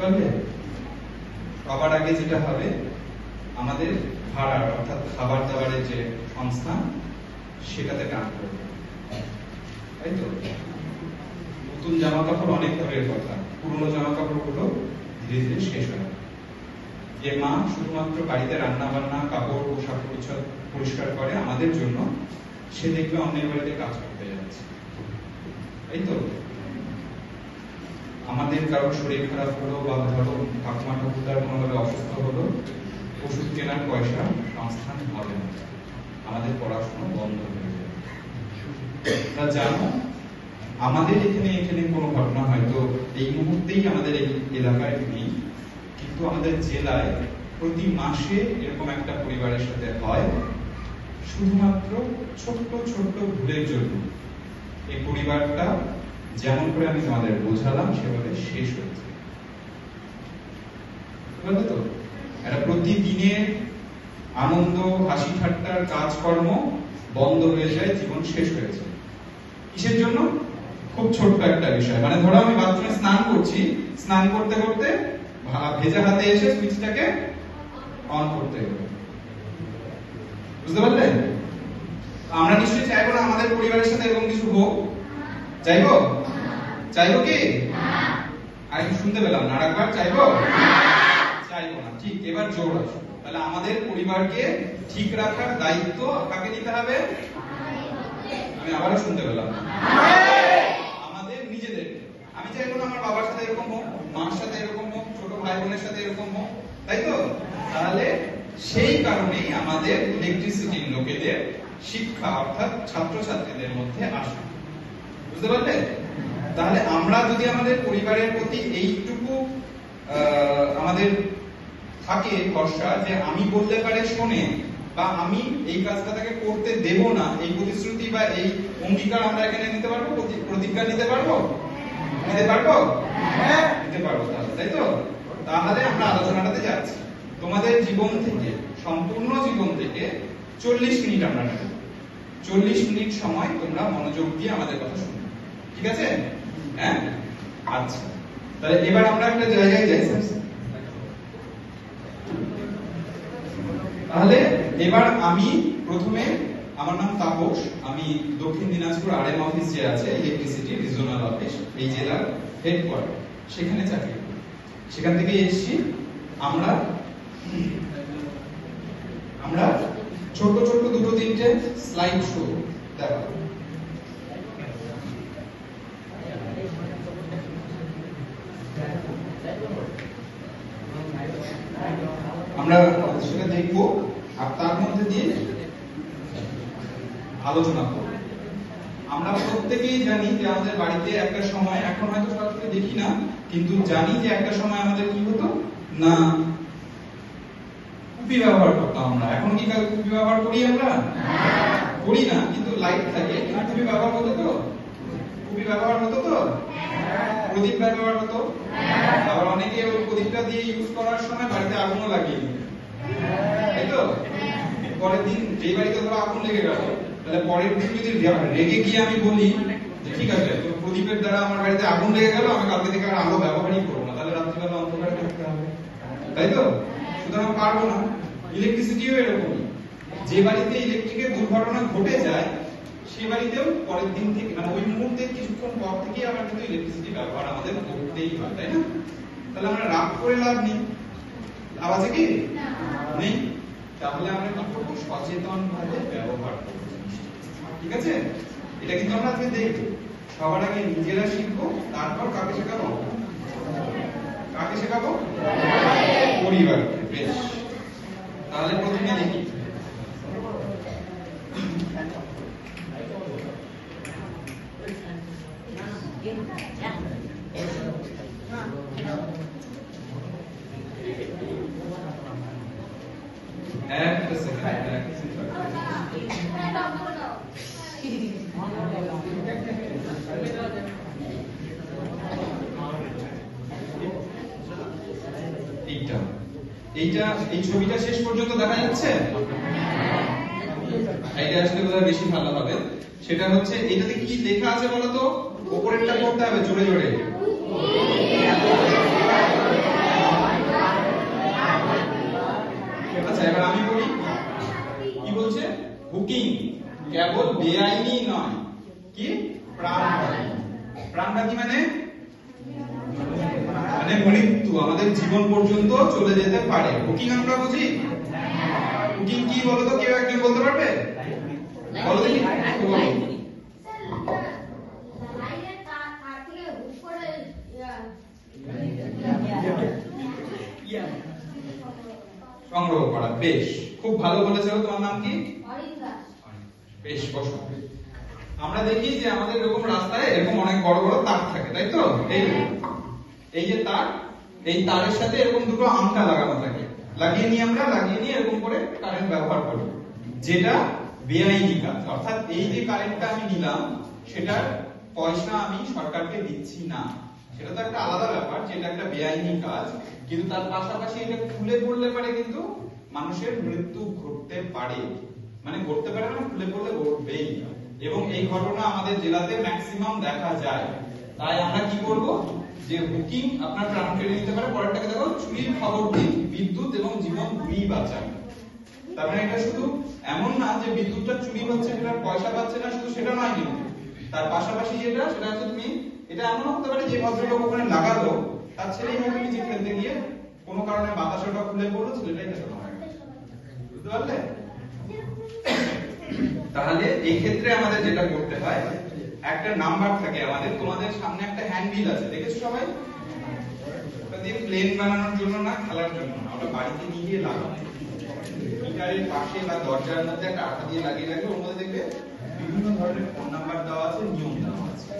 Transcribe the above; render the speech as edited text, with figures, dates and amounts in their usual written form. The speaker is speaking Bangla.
পারলে? সবার আগে যেটা হবে আমাদের ভাড়া অর্থাৎ খাবার দাবারের যে সংস্থান সেটাতে টান পড়বে, তাই তো? নতুন জামা কাপড় অনেক দূরের কথা, পুরনো জামা কাপড় গুলো ধীরে ধীরে শেষ হয়। যে মা শুধুমাত্র বাড়িতে রান্না বান্না কাপড় পোশাক পরিষ্কার করে আমাদের জন্য, সে দেখবে অন্যের বাড়িতে কাজ করতে যাচ্ছে, তাই তো? আমাদের কারো শরীর খারাপ হলো বা ধরো ঠাকুমা ঠাকুরদার কোনোভাবে অসুস্থ হলো, ওষুধ কেনার পয়সা সংস্থান হবে না, আমাদের পড়াশোনা বন্ধ হয়ে যাবে। তোমরা জানো আমাদের এখানে কোনো ঘটনা হয়তো এই মুহূর্তেই আমাদের এই এলাকায় নেই, কিন্তু আমাদের জেলায় প্রতি মাসে এরকম একটা পরিবারের সাথে হয়, শুধুমাত্র ছোট্ট ছোট্ট ভুলের জন্য এই পরিবারটা যেমন করে আমি তোমাদের বোঝালাম সেভাবে শেষ হয়েছে। বুঝলে তো? এটা প্রতিদিনের আনন্দ হাসি ঠাট্টার কাজকর্ম বন্ধ হয়ে যায়, জীবন শেষ হয়েছে। কিসের জন্য? খুব ছোট্ট একটা বিষয়, মানে ধরো আমি বাথরুমে স্নান করছি, স্নান করতে করতে ভেজা হাতে এসে সুইচটাকে অন করতে হবে। বুঝতে পারলে? আমরা নিশ্চয়ই চাইবো না আমাদের পরিবারের সাথে এরকম কিছু হোক, চাইবো? চাইবো কি? আর একটু শুনতে পেলাম না, আরেকবার চাইবো? চাইবো না। ঠিক, এবার জোর আসো। তাহলে আমাদের পরিবারকে ঠিক রাখার দায়িত্ব কাকে নিতে হবে? আমি আবারও শুনতে পেলাম আমাদের নিজেদের। আমি চাইবো না আমার বাবার সাথে এরকম হোক, মার সাথে এরকম হোক, ছোট ভাই বোনের সাথে এরকম হোক, তাই তো? তাহলে সেই কারণেই আমাদের ইলেকট্রিসিটির লোকেদের শিক্ষা অর্থাৎ ছাত্রছাত্রীদের মধ্যে আসা। বুঝতে পারলে? তাহলে আমরা যদি আমাদের পরিবারের প্রতি এইটুকু আমাদের থাকে ভরসা যে আমি বললে পারে শোনে, বা আমি এই কাজটা তাকে করতে দেব না, এই প্রতিশ্রুতি বা এই অঙ্গীকার আমরা এখানে নিতে পারবো, প্রতিজ্ঞা নিতে পারবো? নিতে পারবো? হ্যাঁ নিতে পারবো। তাই তো? তাহলে আমরা আলোচনাটাতে যাচ্ছি। তোমাদের জীবন থেকে, সম্পূর্ণ জীবন থেকে 40 মিনিট আমরা নেব। 40 মিনিট সময় তোমরা মনোযোগ দিয়ে আমাদের কথা শুনবে, ঠিক আছে? হ্যাঁ, আচ্ছা। তাহলে এবার আমরা একটা জায়গায় যাই। তাহলে এবার আমি প্রথমে, আমার নাম তাপস, আমি দক্ষিণ দিনাজপুর আরএম অফিস যে আছে ইলেকট্রিসিটি রিজিওনাল অফিস, এই জেলার হেডকোয়ার্টার, সেখানে চাকরি করি। সেখান থেকে এসেছি। আমরা ছোট ছোট দুটো তিনটে স্লাইড শো দেখাবো। আমরা সেটা দেখবো আর তার মধ্যে দিয়ে আলোচনা করব। আমরা প্রত্যেকেই জানি যে আমাদের বাড়িতে একটা সময়, এখন হয়তো সরাসরি দেখি না, কিন্তু জানি যে একটা সময় আমাদের কি হতো না, কুপি ব্যবহার করতাম আমরা। এখন কি কুপি ব্যবহার করি? আমরা করি না, কিন্তু লাইট থাকে। কুপি ব্যবহার হতো তো? কুপি ব্যবহার হতো তো? প্রদীপ ব্যবহার হতো। আবার অনেকে ওই প্রদীপটা দিয়ে ইউজ করার সময় বাড়িতে আগুনও লাগিয়ে দিত, তাই তো? পরের দিন যে বাড়িতে ধরো আগুন লেগে গেল, তাহলে পরের দিন যদি রেগে গিয়ে আমি বলি যে ঠিক আছে তো প্রদীপের দ্বারা আমার বাড়িতে আগুন লেগে গেল, আমি কালকে থেকে আর আলো ব্যবহারই করবো না, তাহলে রাত্রিবেলা অন্ধকারে থাকতে হবে, তাই তো? সুতরাং পারবো না। ইলেকট্রিসিটিও এরকমই, যে বাড়িতে ইলেকট্রিকের দুর্ঘটনা ঘটে যায় সে বাড়িতেও পরের দিন থেকে, মানে ওই মুহূর্তে কিছুক্ষণ পর থেকে আবার কিন্তু ইলেকট্রিসিটি ব্যবহার আমাদের করতেই হয়, তাই না? তাহলে আমরা রাগ করে লাভ নেই। লাভ আছে কি? নেই। তাহলে আমরা কি করবো? সচেতন ভাবে ব্যবহার করবো, ঠিক আছে? এটা কিন্তু আমরা আজকে দেখবো। সবার আগে নিজেরা শিখবো, তারপর কাকে শেখাবো? কাকে শেখাবো? পরিবারকে। বেশ, তাহলে প্রথমে দেখি একটা সেকেন্ড। এই ছবিটা শেষ পর্যন্ত দেখা যাচ্ছে? এটা আসলে বোধহয় বেশি ভালো হবে। সেটা হচ্ছে, এটাতে কি লেখা আছে বলতো? উপরেরটা করতে হবে জোরে জোরে। বেআইনি নয়, কি প্রাণঘাতী। প্রাণঘাতী মানে মানে মৃত্যু, আমাদের জীবন পর্যন্ত চলে যেতে পারে। হুকিং আমরা বুঝি, হুকিং কি বলতো, কেউ একজন বলতে পারবে? বলো দেখি। সংগ্রহ করা, বেশ, খুব ভালো বলেছো। তোমার নাম কি? বেশ, বসো। আমরা দেখি যে আমাদের এরকম রাস্তায় এরকম অনেক বড় বড় তার থাকে, তাই তো? এই যে তার, এই তারের সাথে এরকম দুটো আংটা লাগানো থাকে, লাগিয়ে নিয়ে এরকম করে কারেন্ট ব্যবহার করি, যেটা বেআইনি কাজ। অর্থাৎ এই যে কারেন্টটা আমি নিলাম, সেটার পয়সা আমি সরকারকে দিচ্ছি না, সেটা তো একটা আলাদা ব্যাপার, যেটা একটা বেআইনি কাজ। কিন্তু তার পাশাপাশি এটা খুলে পড়লে পারে কিন্তু মানুষের মৃত্যু ঘটতে পারে, মানে ঘটতে পারে না, খুলে পড়লে ঘটবেই। এবং এই ঘটনা আমাদের জেলাতে ম্যাক্সিমাম দেখা যায়। তাই আমরা কি করব, যে হুকিং আপনার প্রাণ কেড়ে নিতে পারে। পরেরটাকে দেখো, চুরির খবর দিন, বিদ্যুৎ এবং জীবন দুই বাঁচান। তার মানে এটা শুধু এমন না যে বিদ্যুৎটা চুরি হচ্ছে, সেটার পয়সা পাচ্ছে না, শুধু সেটা নয়, কিন্তু তার পাশাপাশি যেটা, সেটা হচ্ছে তুমি, এটা এমন হতে পারে যে ভদ্রলোক ওখানে লাগালো, তার ছেলেই হয়তো নিচে খেলতে গিয়ে কোনো কারণে বাতাসটা খুলে পড়লো, ছেলেটাই খেলো। বুঝতে পারলে? তাহলে এই ক্ষেত্রে আমাদের যেটা করতে হয়, একটা নাম্বার থাকে আমাদের, তোমাদের সামনে একটা হ্যান্ডবিল আছে, দেখেছো সবাই? ওটা দিয়ে প্লেন বানানোর জন্য না, খেলার জন্য না, ওটা বাড়িতে নিয়ে গিয়ে লাগাও। গিটারের পাশে বা দরজার মধ্যে একটা আঠা দিয়ে লাগিয়ে রাখবে, ওর মধ্যে দেখবে বিভিন্ন ধরনের ফোন নাম্বার দেওয়া আছে, নিয়ম দেওয়া আছে।